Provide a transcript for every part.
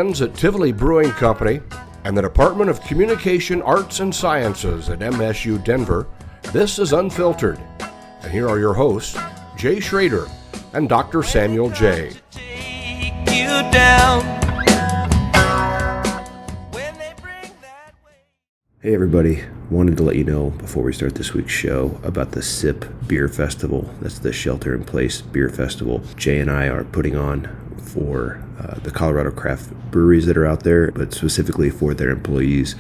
friends at Tivoli Brewing Company and the Department of Communication Arts and Sciences at MSU Denver, this is Unfiltered. And here are your hosts, Jay Schrader and Dr. Samuel J. Hey everybody, wanted to let you know before we start this week's show about the SIP Beer Festival. That's the Shelter in Place Beer Festival Jay and I are putting on for the Colorado craft breweries that are out there, but specifically for their employees.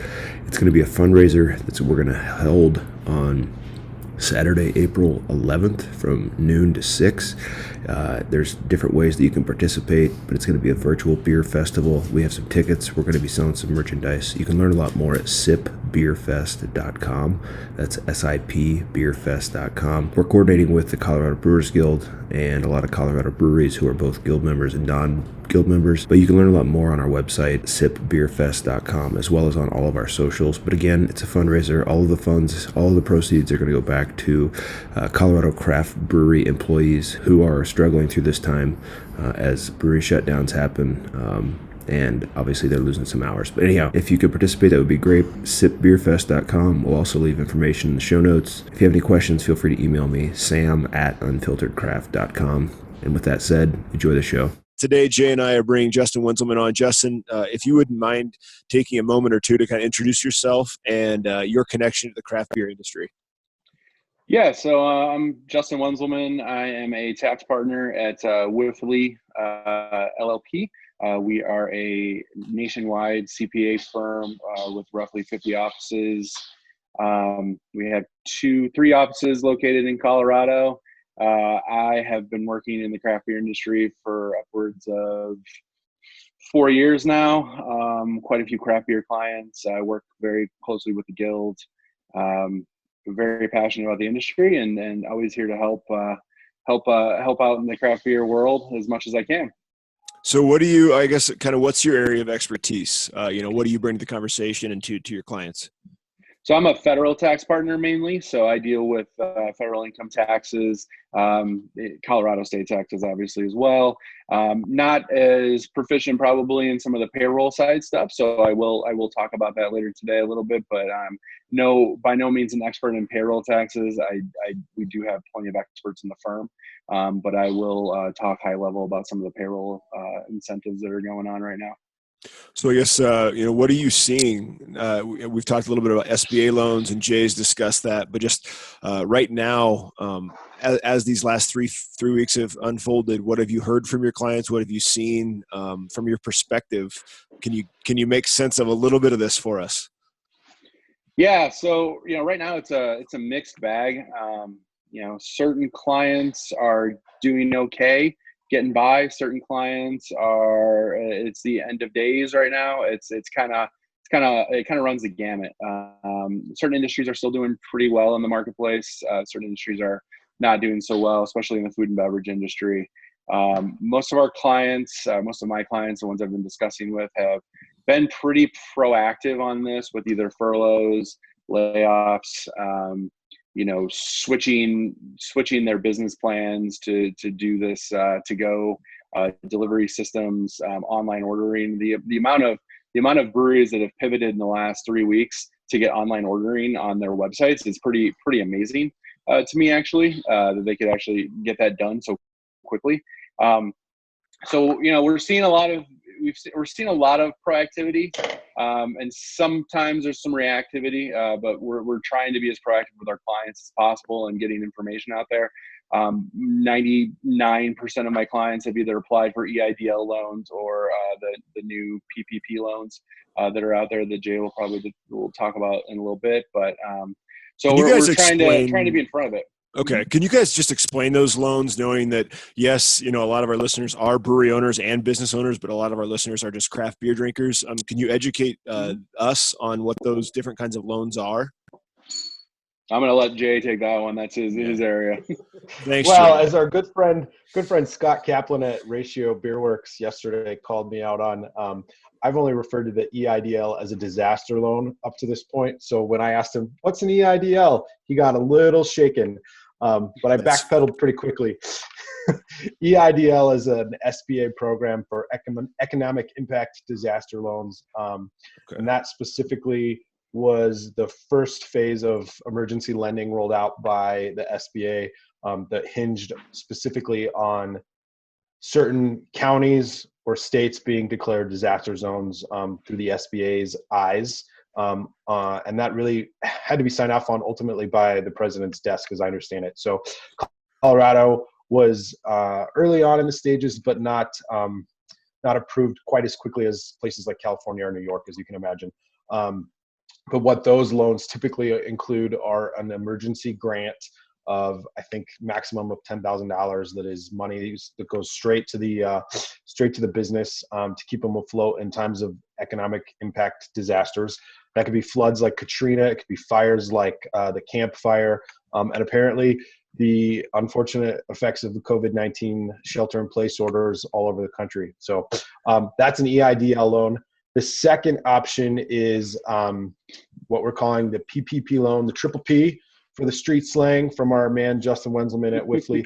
It's going to be a fundraiser that we're going to hold on Saturday, April 11th from noon to 6. There's different ways that you can participate, but it's going to be a virtual beer festival. We have some tickets. We're going to be selling some merchandise. You can learn a lot more at sipbeerfest.com. That's SIPbeerfest.com. We're coordinating with the Colorado Brewers Guild and a lot of Colorado breweries who are both guild members and non-guild members, but you can learn a lot more on our website, sipbeerfest.com, as well as on all of our socials. But again, it's a fundraiser. All of the funds, all of the proceeds are going to go back to Colorado craft brewery employees who are struggling through this time as brewery shutdowns happen. And obviously they're losing some hours. But anyhow, if you could participate, that would be great. sipbeerfest.com. We'll also leave information in the show notes. If you have any questions, feel free to email me, sam@unfilteredcraft.com. And with that said, enjoy the show. Today, Jay and I are bringing Justin Wenzelman on. Justin, if you wouldn't mind taking a moment or two to kind of introduce yourself and your connection to the craft beer industry. Yeah, so I'm Justin Wenzelman. I am a tax partner at Wifley LLP. We are a nationwide CPA firm with roughly 50 offices. We have three offices located in Colorado. I have been working in the craft beer industry for upwards of 4 years now. Quite a few craft beer clients. I work very closely with the guild. Very passionate about the industry and always here to help out in the craft beer world as much as I can. So what do you, I guess, kind of what's your area of expertise? What do you bring to the conversation and to your clients? So I'm a federal tax partner mainly. So I deal with federal income taxes, Colorado state taxes, obviously, as well. Not as proficient probably in some of the payroll side stuff. So I will talk about that later today a little bit, but by no means an expert in payroll taxes. We do have plenty of experts in the firm, but I will talk high level about some of the payroll incentives that are going on right now. So I guess, what are you seeing? We've talked a little bit about SBA loans, and Jay's discussed that, but just right now, as these last three weeks have unfolded, what have you heard from your clients? What have you seen from your perspective? Can you make sense of a little bit of this for us? Yeah. So, right now it's a mixed bag. Certain clients are doing okay, getting by. Certain clients it's the end of days right now. It kind of runs the gamut. Certain industries are still doing pretty well in the marketplace. Certain industries are not doing so well, especially in the food and beverage industry. Most of my clients, the ones I've been discussing with, have been pretty proactive on this with either furloughs, layoffs, switching their business plans to do this to go delivery systems, online ordering. The amount of breweries that have pivoted in the last 3 weeks to get online ordering on their websites is pretty amazing to me, actually, that they could actually get that done so quickly. We're seeing a lot of proactivity, and sometimes there's some reactivity, but we're trying to be as proactive with our clients as possible and getting information out there. 99% of my clients have either applied for EIDL loans or the new PPP loans that are out there that Jay will talk about in a little bit. But so we're trying to be in front of it. Okay. Can you guys just explain those loans, knowing that, yes, a lot of our listeners are brewery owners and business owners, but a lot of our listeners are just craft beer drinkers. Can you educate us on what those different kinds of loans are? I'm going to let Jay take that one. That's his area. Thanks, well, Jay. As our good friend Scott Kaplan at Ratio Beer Works yesterday called me out on, I've only referred to the EIDL as a disaster loan up to this point. So when I asked him, what's an EIDL? He got a little shaken. But I backpedaled pretty quickly. EIDL is an SBA program for economic impact disaster loans. And that specifically was the first phase of emergency lending rolled out by the SBA that hinged specifically on certain counties or states being declared disaster zones through the SBA's eyes. And that really had to be signed off on ultimately by the president's desk, as I understand it. So Colorado was early on in the stages, but not approved quite as quickly as places like California or New York, as you can imagine. But what those loans typically include are an emergency grant of, I think, maximum of $10,000. That is money that goes straight to the business to keep them afloat in times of economic impact disasters. That could be floods like Katrina. It could be fires like the Camp Fire. And apparently the unfortunate effects of the COVID-19 shelter-in-place orders all over the country. So that's an EIDL loan. The second option is what we're calling the PPP loan, the triple P for the street slang from our man Justin Wenzelman at Wifley.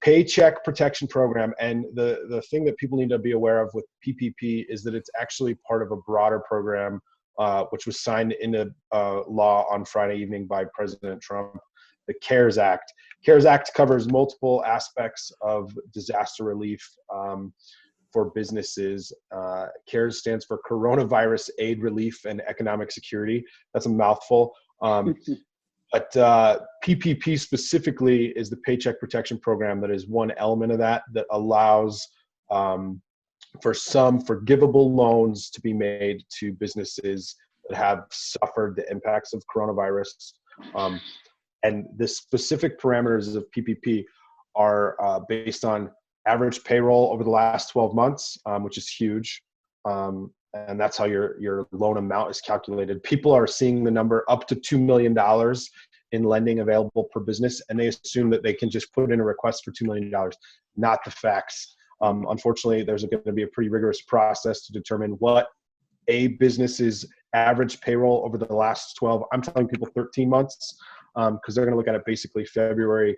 Paycheck Protection Program. And the thing that people need to be aware of with PPP is that it's actually part of a broader program which was signed into law on Friday evening by President Trump, the CARES Act. CARES Act covers multiple aspects of disaster relief for businesses. CARES stands for Coronavirus Aid, Relief, and Economic Security. That's a mouthful. But PPP specifically is the Paycheck Protection Program that is one element of that allows for some forgivable loans to be made to businesses that have suffered the impacts of coronavirus. And the specific parameters of PPP are based on average payroll over the last 12 months, which is huge. And that's how your loan amount is calculated. People are seeing the number up to $2 million in lending available per business, and they assume that they can just put in a request for $2 million. Not the facts. Unfortunately, there's going to be a pretty rigorous process to determine what a business's average payroll over the last 12, I'm telling people 13 months, because they're going to look at it basically February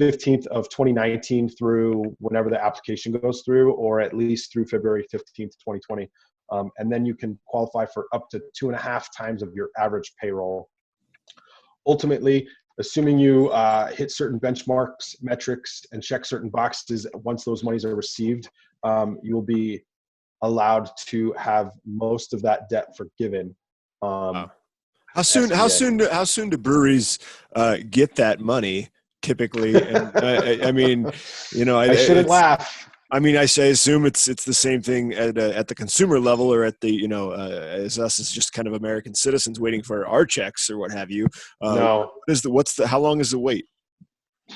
15th of 2019 through whenever the application goes through, or at least through February 15th, 2020. And then you can qualify for up to 2.5 times of your average payroll. Ultimately, assuming you hit certain benchmarks, metrics, and check certain boxes, once those monies are received, you'll be allowed to have most of that debt forgiven. Wow. How soon do breweries get that money typically? And I mean, you know, I shouldn't laugh. I mean, I assume it's the same thing at the consumer level, or at the, you know, as us as just kind of American citizens waiting for our checks or what have you. No. How long is the wait?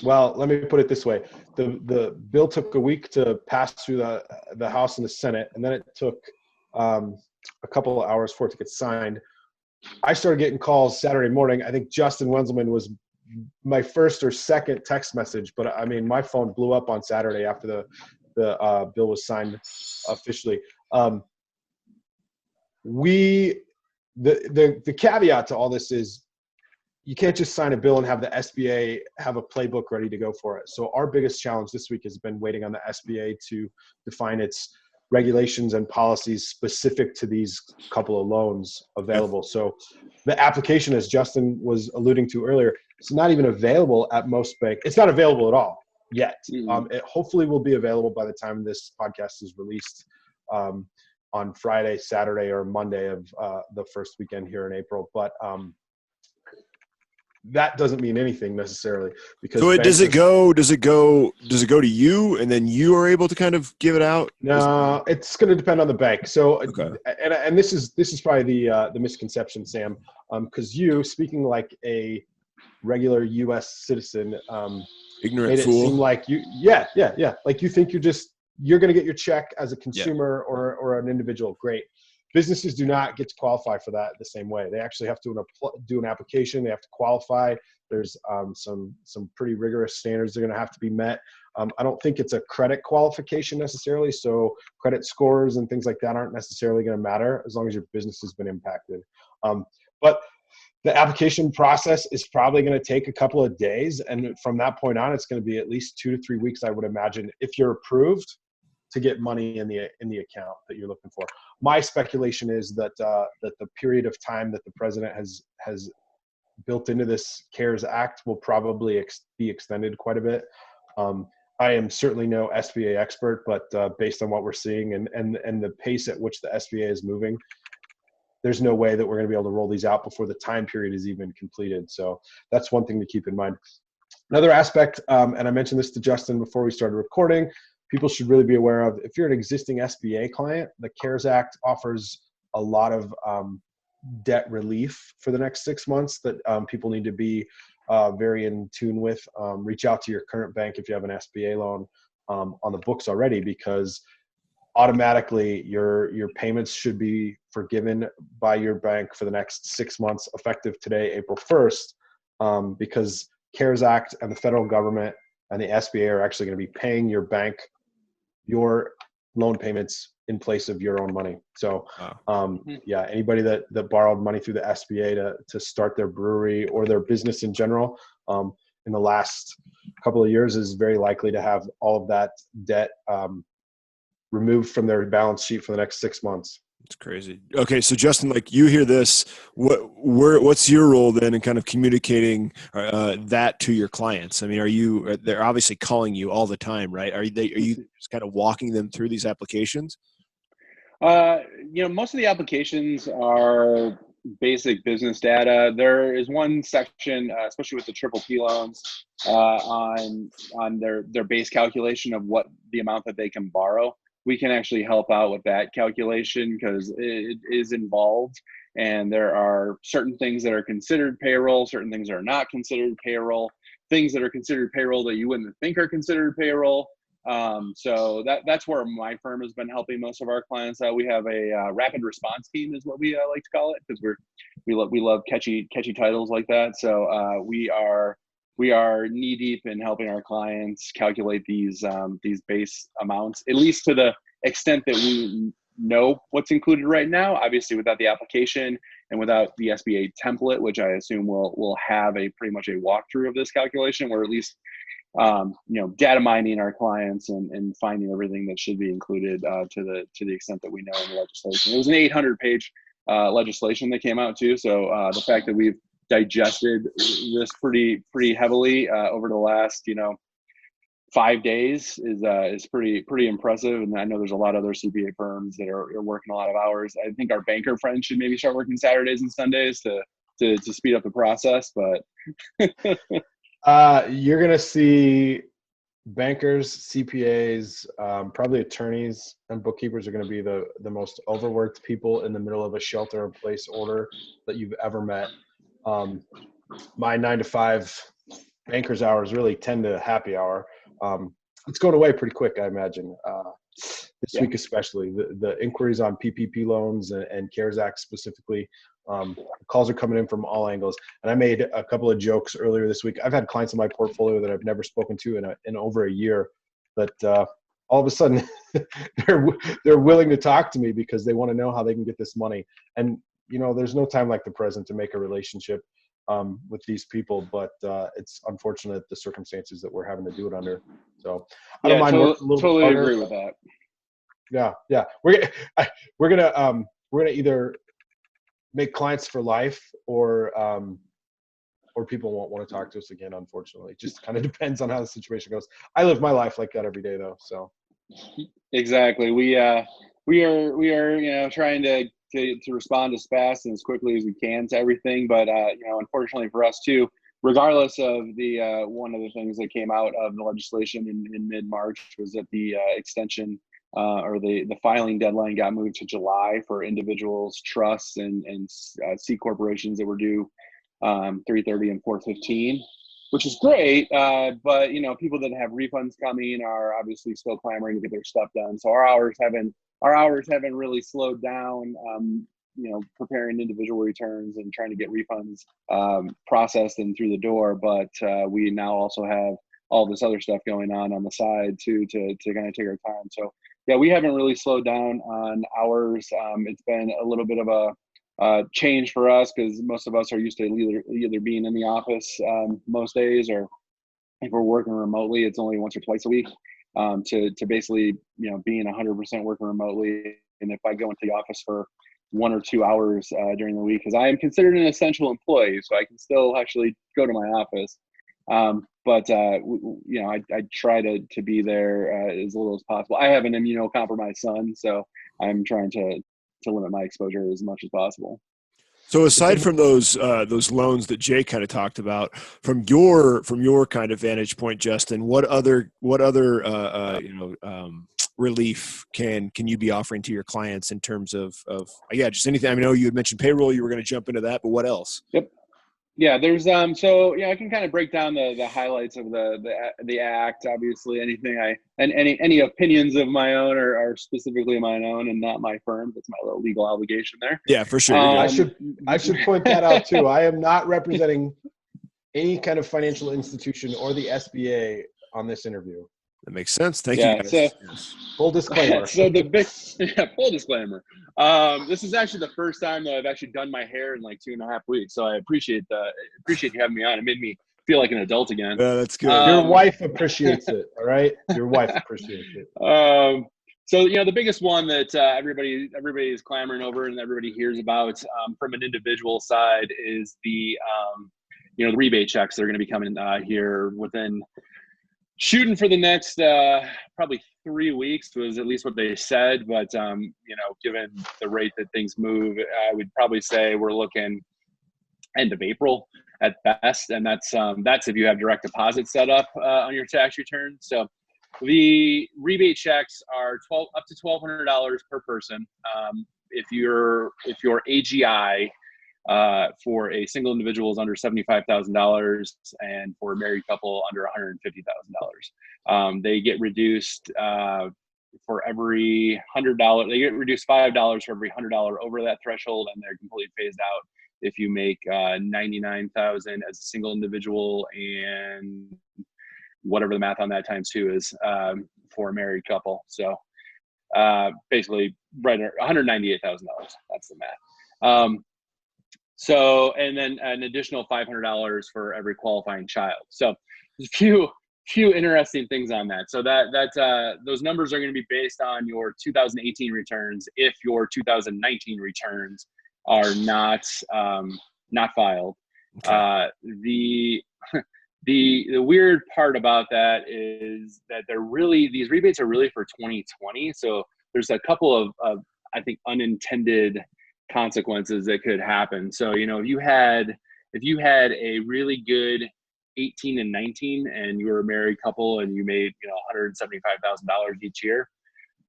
Well, let me put it this way: the bill took a week to pass through the House and the Senate, and then it took a couple of hours for it to get signed. I started getting calls Saturday morning. I think Justin Wenzelman was my first or second text message, but I mean, my phone blew up on Saturday after the bill was signed officially. The caveat to all this is you can't just sign a bill and have the SBA have a playbook ready to go for it. So our biggest challenge this week has been waiting on the SBA to define its regulations and policies specific to these couple of loans available. So the application, as Justin was alluding to earlier, it's not even available at most banks. It's not available at all yet. It hopefully will be available by the time this podcast is released on Friday, Saturday, or Monday of the first weekend here in April. But that doesn't mean anything necessarily, because does it go to you and then you are able to kind of give it out? No, it's going to depend on the bank. So, okay. And this is probably the misconception, Sam, because you, speaking like a regular U.S. citizen, ignorant made it fool. seem like like you think you're going to get your check as a consumer or an individual. Great. Businesses do not get to qualify for that the same way. They actually have to do an application. They have to qualify. There's some pretty rigorous standards that are going to have to be met. I don't think it's a credit qualification necessarily. So credit scores and things like that aren't necessarily going to matter as long as your business has been impacted. But The application process is probably going to take a couple of days. And from that point on, it's going to be at least 2 to 3 weeks, I would imagine, if you're approved to get money in the account that you're looking for. My speculation is that that the period of time that the president has built into this CARES Act will probably be extended quite a bit. I am certainly no SBA expert, but based on what we're seeing and the pace at which the SBA is moving, there's no way that we're going to be able to roll these out before the time period is even completed. So that's one thing to keep in mind. Another aspect, and I mentioned this to Justin before we started recording, people should really be aware of, if you're an existing SBA client, the CARES Act offers a lot of debt relief for the next 6 months that people need to be very in tune with. Reach out to your current bank if you have an SBA loan on the books already, because automatically your payments should be forgiven by your bank for the next 6 months, effective today, April 1st, because CARES Act and the federal government and the SBA are actually going to be paying your bank your loan payments in place of your own money. So yeah, anybody that borrowed money through the SBA to start their brewery or their business in general in the last couple of years is very likely to have all of that debt removed from their balance sheet for the next 6 months. It's crazy. Okay, so Justin, like, you hear this, what's your role then in kind of communicating that to your clients? I mean, they're obviously calling you all the time, right? Are you just kind of walking them through these applications? Most of the applications are basic business data. There is one section, especially with the triple P loans, on their base calculation of what the amount that they can borrow. We can actually help out with that calculation because it is involved, and there are certain things that are considered payroll, certain things that are not considered payroll, things that are considered payroll that you wouldn't think are considered payroll. So that's where my firm has been helping most of our clients out. We have a rapid response team is what we like to call it, because we love catchy titles like that. So we are knee deep in helping our clients calculate these base amounts, at least to the extent that we know what's included right now. Obviously, without the application and without the SBA template, which I assume will have pretty much a walkthrough of this calculation, we're at least data mining our clients and finding everything that should be included to the extent that we know in the legislation. It was an 800-page legislation that came out too. So the fact that we've digested this pretty heavily over the last 5 days is pretty impressive. And I know there's a lot of other CPA firms that are working a lot of hours. I think our banker friends should maybe start working Saturdays and Sundays to speed up the process. But you're gonna see bankers, CPAs, probably attorneys and bookkeepers are going to be the most overworked people in the middle of a shelter-in-place order that you've ever met. My 9 to 5 banker's hours really tend to happy hour. It's going away pretty quick, I imagine. This week especially, the inquiries on PPP loans and CARES Act specifically, calls are coming in from all angles. And I made a couple of jokes earlier this week. I've had clients in my portfolio that I've never spoken to in over a year, but all of a sudden they're willing to talk to me because they want to know how they can get this money. And there's no time like the present to make a relationship with these people, but it's unfortunate the circumstances that we're having to do it under. So I don't mind working a little totally bit harder. agree with that. Yeah. We're gonna either make clients for life or people won't want to talk to us again. Unfortunately, it just kind of depends on how the situation goes. I live my life like that every day, though. So exactly, we are trying to respond as fast and as quickly as we can to everything. But unfortunately for us too, regardless of the one of the things that came out of the legislation in mid-March was that the extension or the filing deadline got moved to July for individuals, trusts, and C corporations that were due 3/30 and 4/15, which is great. But people that have refunds coming are obviously still clamoring to get their stuff done. So our hours haven't really slowed down. Preparing individual returns and trying to get refunds processed and through the door. But we now also have all this other stuff going on the side too to kind of take our time. So yeah, we haven't really slowed down on hours. It's been a little bit of change for us because most of us are used to either being in the office most days, or if we're working remotely, it's only once or twice a week. To basically, being 100% working remotely. And if I go into the office for 1 or 2 hours during the week, because I am considered an essential employee, so I can still actually go to my office. But I try to be there as little as possible. I have an immunocompromised son, so I'm trying to limit my exposure as much as possible. So aside from those loans that Jay kind of talked about, from your kind of vantage point, Justin, what other relief can you be offering to your clients in terms of just anything? I know you had mentioned payroll, you were going to jump into that, but what else? Yep. Yeah, there's I can kind of break down the highlights of the act. Obviously, any opinions of my own are specifically my own and not my firm. That's my little legal obligation there. Yeah, for sure. I should point that out too. I am not representing any kind of financial institution or the SBA on this interview. That makes sense. Thank you, guys. Yes. Full disclaimer. Full disclaimer. This is actually the first time that I've actually done my hair in like 2.5 weeks. So I appreciate you having me on. It made me feel like an adult again. That's good. Your wife appreciates it. All right. Your wife appreciates it. So the biggest one that everybody is clamoring over and everybody hears about from an individual side is the rebate checks that are going to be coming here within shooting for the next probably 3 weeks was at least what they said. But given the rate that things move, I would probably say we're looking end of April at best, and that's if you have direct deposit set up on your tax return. So the rebate checks are up to $1,200 per person. If your AGI for a single individual is under $75,000, and for a married couple under $150,000. They get reduced for every $100. They get reduced $5 for every $100 over that threshold, and they're completely phased out if you make $99,000 as a single individual, and whatever the math on that times 2 is for a married couple. So basically, right at $198,000. That's the math. So, and then an additional $500 for every qualifying child. So there's a few interesting things on that. So that those numbers are going to be based on your 2018 returns if your 2019 returns are not filed. Okay. The weird part about that is that these rebates are really for 2020. So there's a couple of I think unintended consequences that could happen. So if you had a really good 18 and 19 and you were a married couple and you made $175,000 each year,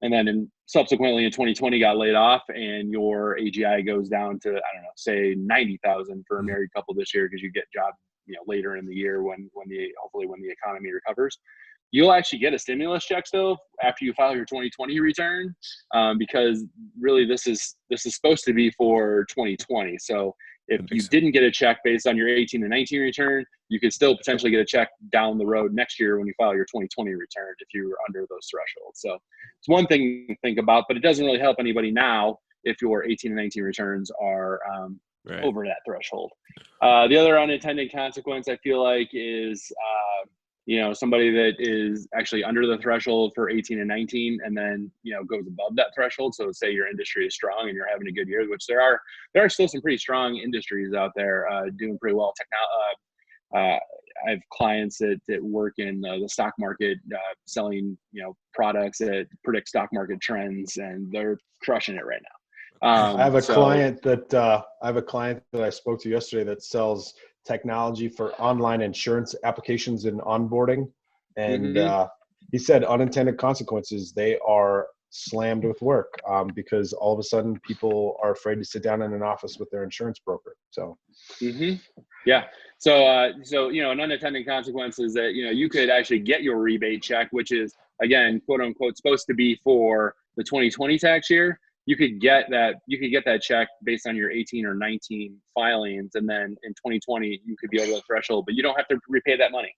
and then subsequently in 2020 got laid off and your AGI goes down to say 90,000 for a married couple this year because you get jobs later in the year when the economy recovers. You'll actually get a stimulus check still after you file your 2020 return, because really this is supposed to be for 2020. So if you didn't get a check based on your 18 and 19 return, you could still potentially get a check down the road next year when you file your 2020 return if you were under those thresholds. So it's one thing to think about, but it doesn't really help anybody now if your 18 and 19 returns are over that threshold. The other unintended consequence I feel like is somebody that is actually under the threshold for 18 and 19 and then, goes above that threshold. So say your industry is strong and you're having a good year, which there are still some pretty strong industries out there doing pretty well. I have clients that work in the stock market, selling, products that predict stock market trends, and they're crushing it right now. I have a client that I spoke to yesterday that sells technology for online insurance applications and onboarding. And he said unintended consequences, they are slammed with work because all of a sudden people are afraid to sit down in an office with their insurance broker. So, yeah. So, an unintended consequence is that, you could actually get your rebate check, which is, again, quote unquote, supposed to be for the 2020 tax year. You could get that check based on your 18 or 19 filings. And then in 2020, you could be over the threshold, but you don't have to repay that money.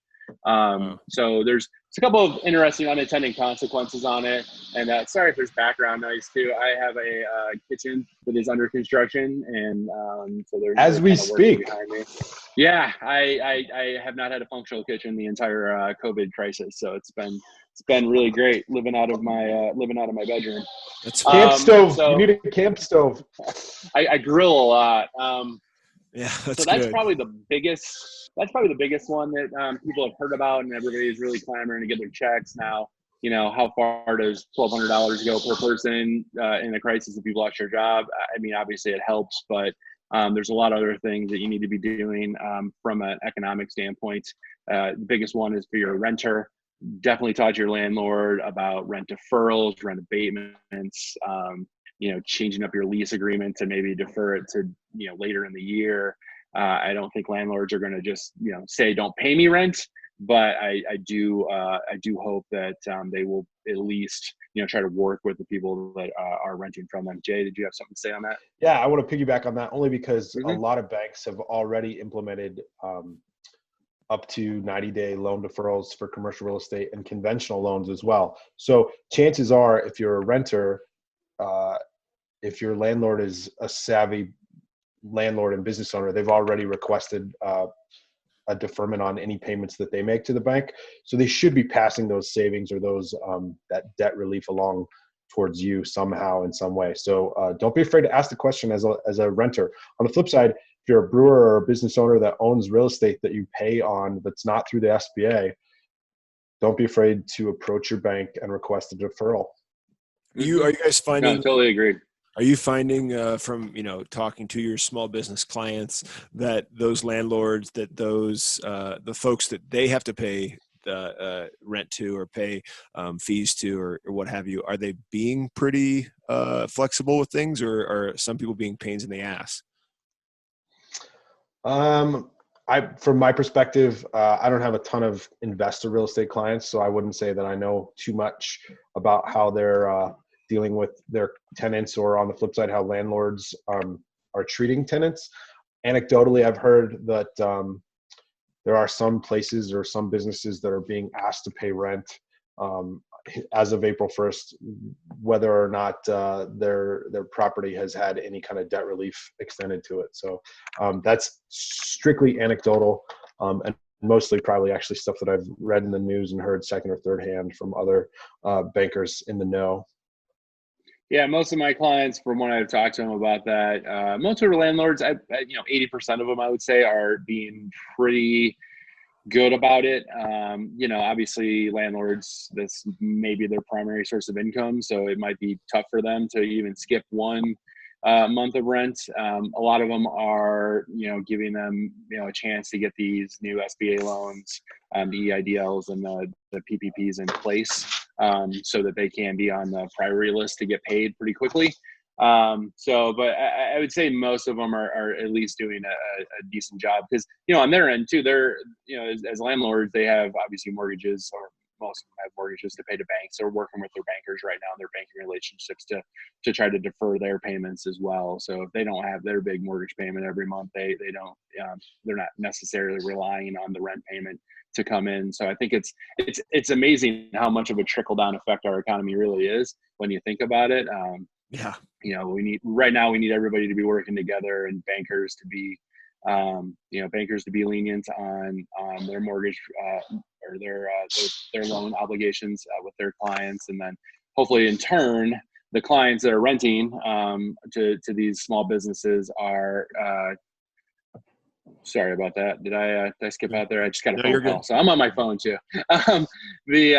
So there's a couple of interesting unintended consequences on it. And sorry if there's background noise too. I have a kitchen that is under construction, and so there's as we kind of working speak. behind me. Yeah, I have not had a functional kitchen the entire COVID crisis, so it's been really great living out of my bedroom. That's Camp stove. So you need a camp stove. I grill a lot. Yeah, so that's probably the biggest one that people have heard about, and everybody's really clamoring to get their checks now. How far does $1,200 go per person in a crisis if you've lost your job? I mean, obviously it helps, but there's a lot of other things that you need to be doing from an economic standpoint. The biggest one is for your renter. Definitely talk to your landlord about rent deferrals, rent abatements, changing up your lease agreement to maybe defer it to, later in the year. I don't think landlords are going to just, say, don't pay me rent, but I do hope that they will at least, try to work with the people that are renting from them. Jay, did you have something to say on that? Yeah, I want to piggyback on that only because a lot of banks have already implemented up to 90-day loan deferrals for commercial real estate and conventional loans as well. So chances are, if you're a renter, if your landlord is a savvy landlord and business owner, they've already requested a deferment on any payments that they make to the bank. So they should be passing those savings or those that debt relief along towards you somehow in some way. So don't be afraid to ask the question as a renter. On the flip side, if you're a brewer or a business owner that owns real estate that you pay on that's not through the SBA, don't be afraid to approach your bank and request a deferral. Are you guys finding? No, totally agreed. Are you finding from talking to your small business clients that those landlords, that those the folks that they have to pay rent to or pay fees to or what have you, are they being pretty flexible with things, or are some people being pains in the ass? From my perspective, I don't have a ton of investor real estate clients, so I wouldn't say that I know too much about how they're dealing with their tenants, or on the flip side, how landlords are treating tenants. Anecdotally, I've heard that there are some places or some businesses that are being asked to pay rent as of April 1st, whether or not their property has had any kind of debt relief extended to it. So that's strictly anecdotal, and mostly probably actually stuff that I've read in the news and heard second or third hand from other bankers in the know. Yeah, most of my clients, from when I've talked to them about that, most of the landlords, 80% of them, I would say, are being pretty good about it. Obviously landlords, this may be their primary source of income, so it might be tough for them to even skip one month of rent. A lot of them are, giving them, a chance to get these new SBA loans, the EIDLs and the PPPs in place, so that they can be on the priority list to get paid pretty quickly. But I would say most of them are at least doing a decent job, because, on their end too, they're, as landlords, they have obviously mortgages, or most of them have mortgages to pay to banks. They're working with their bankers right now, their banking relationships, to try to defer their payments as well. So if they don't have their big mortgage payment every month, they don't, they're not necessarily relying on the rent payment to come in. So I think it's amazing how much of a trickle down effect our economy really is when you think about it. Yeah. We need everybody to be working together, and bankers to be, lenient on their mortgage or their loan obligations with their clients, and then hopefully in turn the clients that are renting to these small businesses are. Sorry about that. Did I skip out there? I just got a phone call, so I'm on my phone too. Hopefully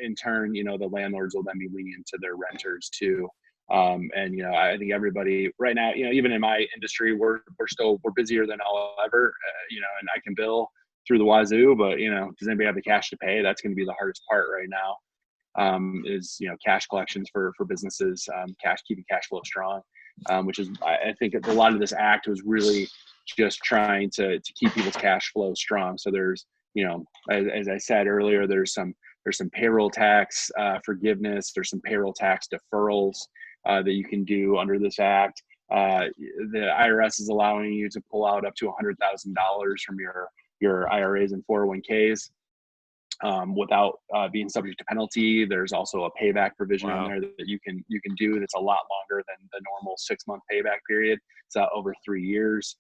in turn, the landlords will then be lenient to their renters too. I think everybody right now, even in my industry, we're busier than ever, and I can bill through the wazoo, but does anybody have the cash to pay? That's going to be the hardest part right now, is cash collections for businesses, keeping cash flow strong, which is, I think a lot of this act was really just trying to keep people's cash flow strong. So there's, as I said earlier, there's some payroll tax forgiveness. There's some payroll tax deferrals that you can do under this act. The IRS is allowing you to pull out up to $100,000 from your your IRAs and 401ks without being subject to penalty. There's also a payback provision on there that you can do that's a lot longer than the normal 6-month payback period. It's over 3 years.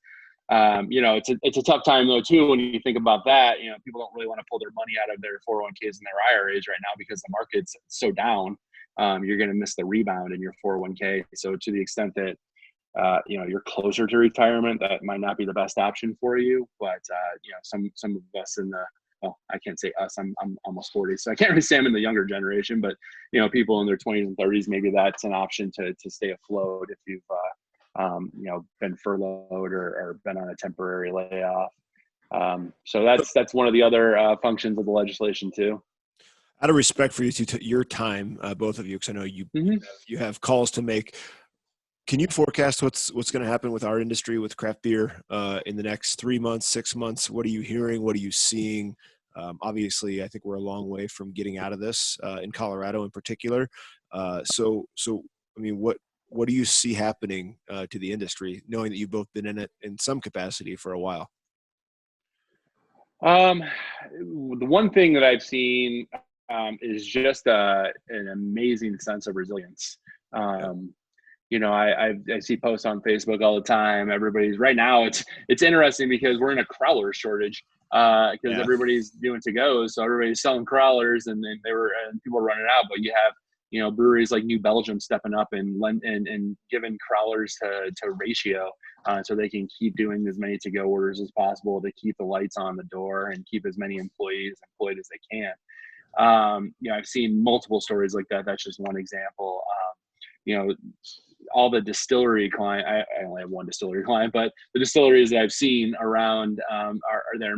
It's a tough time though too when you think about that. People don't really want to pull their money out of their 401ks and their IRAs right now because the market's so down. You're going to miss the rebound in your 401k. So to the extent that you're closer to retirement, that might not be the best option for you. But some of us I can't say us. I'm almost 40, so I can't really say I'm in the younger generation. But people in their 20s and 30s, maybe that's an option to stay afloat if you've been furloughed or been on a temporary layoff. So that's one of the other functions of the legislation too. Out of respect for your time, both of you, because I know you have calls to make. Can you forecast what's going to happen with our industry, with craft beer, in the next 3 months, 6 months? What are you hearing? What are you seeing? Obviously, I think we're a long way from getting out of this in Colorado in particular. So I mean, what do you see happening to the industry, knowing that you've both been in it in some capacity for a while? The one thing that I've seen is just an amazing sense of resilience. I see posts on Facebook all the time. Everybody's right now. It's interesting because we're in a crowler shortage because everybody's doing to-go, so everybody's selling crawlers, and people are running out. But you have breweries like New Belgium stepping up and giving crawlers to ratio, so they can keep doing as many to-go orders as possible to keep the lights on the door and keep as many employees employed as they can. I've seen multiple stories like that. That's just one example. All the distillery client, I only have one distillery client, but the distilleries that I've seen around are there,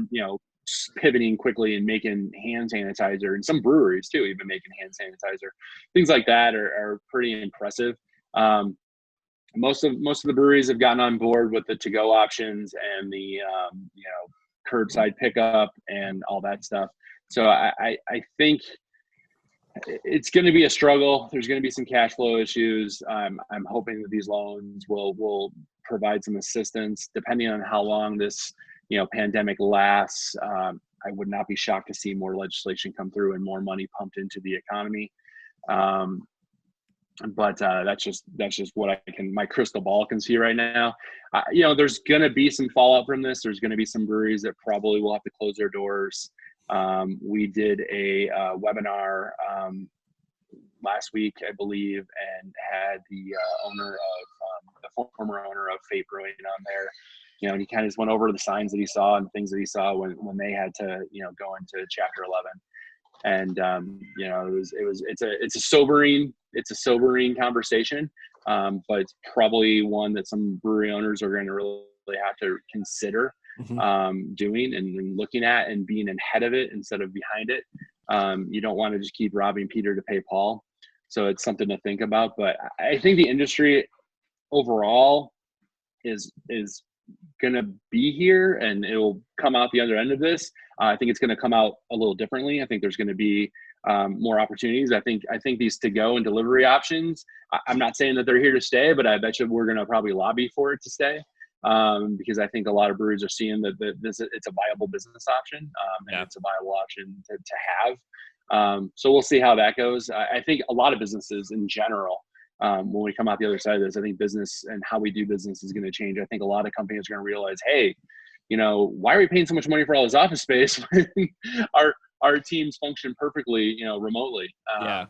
pivoting quickly and making hand sanitizer, and some breweries too, even making hand sanitizer. Things like that are pretty impressive. Most of the breweries have gotten on board with the to-go options and the curbside pickup and all that stuff. So I think it's going to be a struggle. There's going to be some cash flow issues. I'm hoping that these loans will provide some assistance depending on how long this pandemic lasts. I would not be shocked to see more legislation come through and more money pumped into the economy. But that's just what my crystal ball can see right now. There's going to be some fallout from this. There's going to be some breweries that probably will have to close their doors. We did a webinar last week, I believe, and had the former owner of Fate Brewing on there. And he kind of just went over the signs that he saw and things that he saw when they had to, go into Chapter 11. And it's a sobering conversation, but it's probably one that some brewery owners are going to really have to consider doing and looking at and being ahead of it instead of behind it. You don't want to just keep robbing Peter to pay Paul. So it's something to think about. But I think the industry overall is going to be here, and it will come out the other end of this. I think it's going to come out a little differently. I think there's going to be more opportunities. I think these to-go and delivery options, I'm not saying that they're here to stay, but I bet you we're going to probably lobby for it to stay. Because I think a lot of breweries are seeing that it's a viable business option, and it's a viable option to have. So we'll see how that goes. I think a lot of businesses in general, when we come out the other side of this, I think business and how we do business is going to change. I think a lot of companies are going to realize, hey, why are we paying so much money for all this office space when our teams function perfectly, remotely? I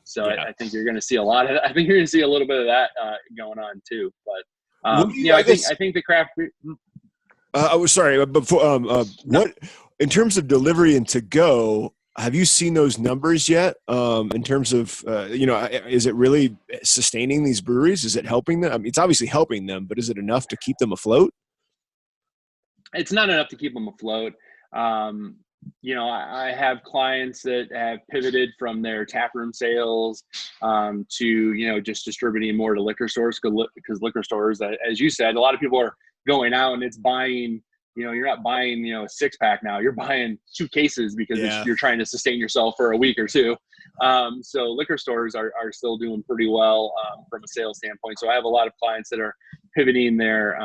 think you're going to see I think you're going to see a little bit of that going on too. But I think the craft beer. Sorry, before what in terms of delivery and to go, have you seen those numbers yet? In terms of is it really sustaining these breweries? Is it helping them? I mean, it's obviously helping them, but is it enough to keep them afloat? It's not enough to keep them afloat. I have clients that have pivoted from their taproom sales to, just distributing more to liquor stores because liquor stores, as you said, a lot of people are going out and it's buying you're not buying, a 6-pack now. You're buying 2 cases because Yeah. you're trying to sustain yourself for a week or two. So liquor stores are still doing pretty well from a sales standpoint. So I have a lot of clients that are pivoting their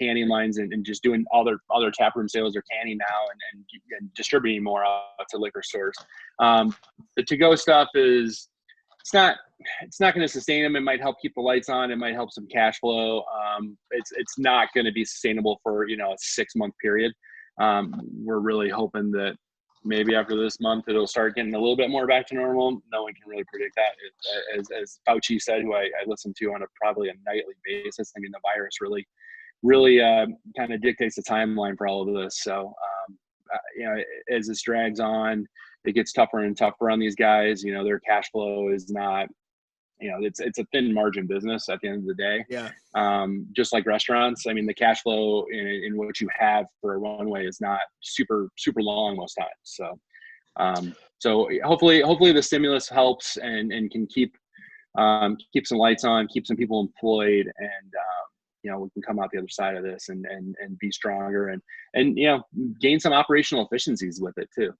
canning lines and just doing all their taproom sales or canning now and distributing more out to liquor stores. The to-go stuff is, it's not going to sustain them. It might help keep the lights on. It might help some cash flow. It's not going to be sustainable for, a 6-month period. We're really hoping that maybe after this month, it'll start getting a little bit more back to normal. No one can really predict that. As Fauci said, who I listen to on probably a nightly basis, I mean, the virus really kind of dictates the timeline for all of this. So, as this drags on, it gets tougher and tougher on these guys. Their cash flow is not, it's a thin margin business at the end of the day. Yeah. Just like restaurants. I mean, the cash flow in what you have for a runway is not super, super long most times. So hopefully the stimulus helps and can keep some lights on, keep some people employed, and we can come out the other side of this and be stronger and gain some operational efficiencies with it too.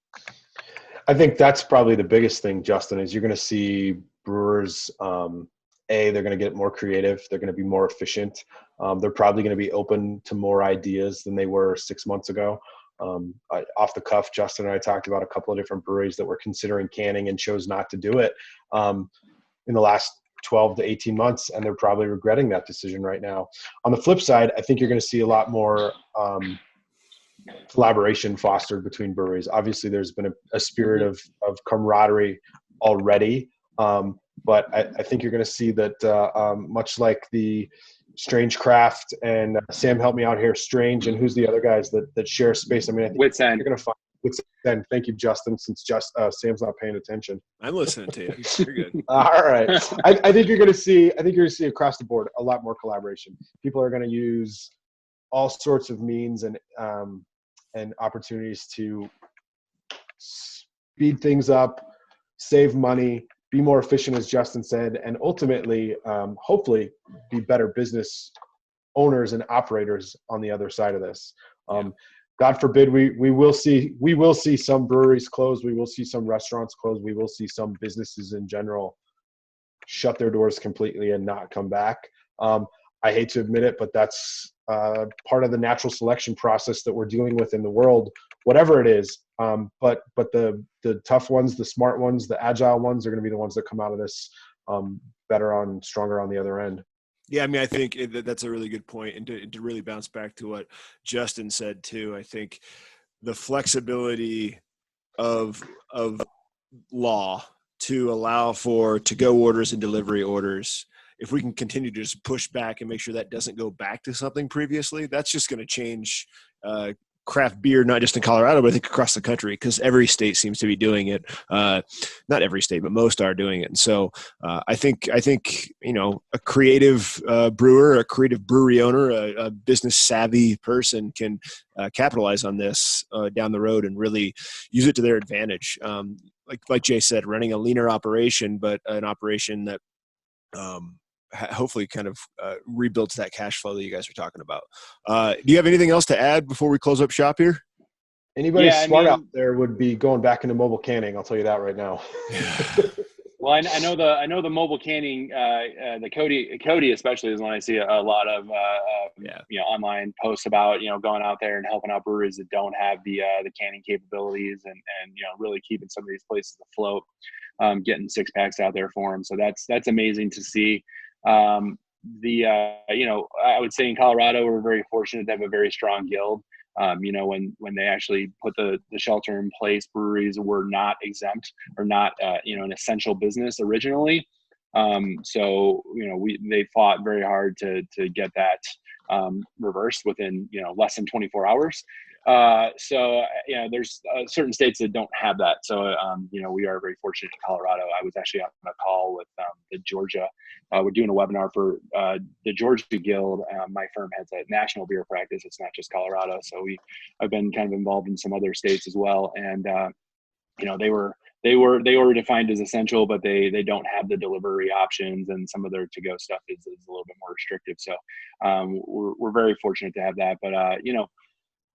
I think that's probably the biggest thing, Justin, is you're going to see brewers, they're going to get more creative. They're going to be more efficient. They're probably going to be open to more ideas than they were 6 months ago. Off the cuff, Justin and I talked about a couple of different breweries that were considering canning and chose not to do it in the last 12 to 18 months, and they're probably regretting that decision right now. On the flip side, I think you're going to see a lot more collaboration fostered between breweries. Obviously, there's been a spirit of camaraderie already, but I think you're going to see that much like the Strange Craft and Sam, help me out here, Strange, and who's the other guys that share space? I mean, I think Wits End. you're going to find Wits End. Thank you, Justin, since Sam's not paying attention. I'm listening to you. You're good. All right. I think you're going to see across the board a lot more collaboration. People are going to use all sorts of means and opportunities to speed things up, save money, be more efficient, as Justin said, and ultimately, hopefully, be better business owners and operators on the other side of this. God forbid we will see some breweries close. We will see some restaurants close. We will see some businesses in general shut their doors completely and not come back. I hate to admit it, but that's part of the natural selection process that we're dealing with in the world, whatever it is. But the tough ones, the smart ones, the agile ones are going to be the ones that come out of this stronger on the other end. Yeah, I mean, I think that's a really good point. And to really bounce back to what Justin said too, I think the flexibility of law to allow for to-go orders and delivery orders, if we can continue to just push back and make sure that doesn't go back to something previously, that's just going to change craft beer, not just in Colorado, but I think across the country, because every state seems to be doing it. Not every state, but most are doing it. And so I think a creative brewer, a creative brewery owner, a business savvy person can capitalize on this down the road and really use it to their advantage. Like Jay said, running a leaner operation, but an operation that hopefully kind of rebuilds that cash flow that you guys are talking about. Do you have anything else to add before we close up shop here? Anybody smart out there would be going back into mobile canning. I'll tell you that right now. Well, I know the mobile canning, the Cody especially is one I see a lot of online posts about going out there and helping out breweries that don't have the canning capabilities and really keeping some of these places afloat, getting 6-packs out there for them. So that's amazing to see. I would say in Colorado we're very fortunate to have a very strong guild. When they actually put the shelter in place, breweries were not exempt or not, an essential business originally. They fought very hard to get that reversed within, less than 24 hours. There's certain states that don't have that. So, we are very fortunate in Colorado. I was actually on a call with the Georgia. We're doing a webinar for the Georgia Guild. My firm has a national beer practice. It's not just Colorado. So I've been kind of involved in some other states as well. And, they were defined as essential, but they don't have the delivery options, and some of their to-go stuff is a little bit more restrictive. So we're very fortunate to have that. But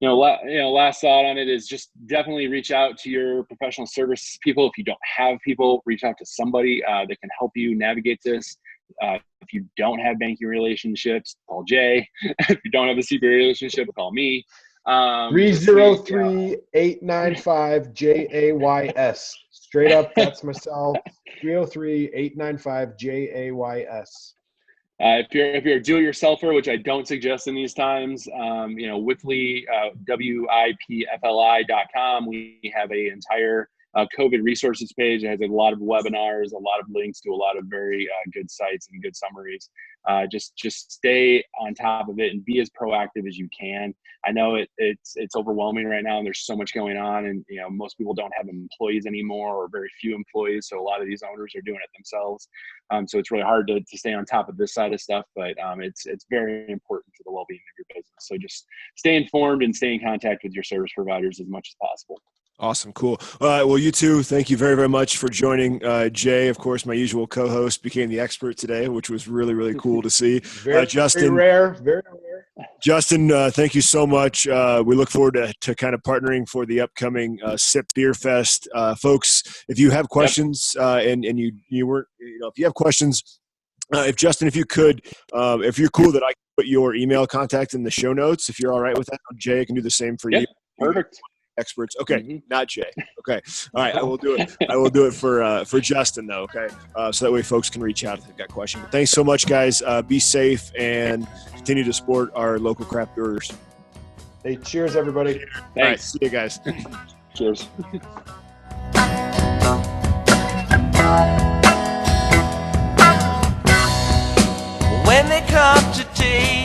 last thought on it is just definitely reach out to your professional service people. If you don't have people, reach out to somebody that can help you navigate this. If you don't have banking relationships, call Jay. If you don't have a CPA relationship, call me. 303-895-JAYS. Straight up, that's myself. 303-895-JAYS. If you're a do-it-yourselfer, which I don't suggest in these times, Wipfli, WIPFLI.com. We have an entire COVID resources page. It has a lot of webinars, a lot of links to a lot of very good sites and good summaries. Just stay on top of it and be as proactive as you can. I know it's overwhelming right now, and there's so much going on, and most people don't have employees anymore, or very few employees. So a lot of these owners are doing it themselves. So it's really hard to stay on top of this side of stuff, but it's very important for the well-being of your business. So just stay informed and stay in contact with your service providers as much as possible. Awesome. Cool. All right. Well, you two, thank you very, very much for joining. Jay, of course, my usual co-host, became the expert today, which was really, really cool to see. Justin, very rare. Justin, thank you so much. We look forward to kind of partnering for the upcoming SIP Beer Fest. Folks, if you have questions and you weren't, if you have questions, if you could, if you're cool that I can put your email contact in the show notes, if you're all right with that, Jay, I can do the same for you. Perfect. Experts. Okay. Not Jay. Okay. All right. I will do it. I will do it for Justin though. Okay. So that way folks can reach out if they've got questions. But thanks so much, guys. Be safe and continue to support our local craft brewers. Hey, cheers everybody. Thanks. All right, see you guys. Cheers. When they come to take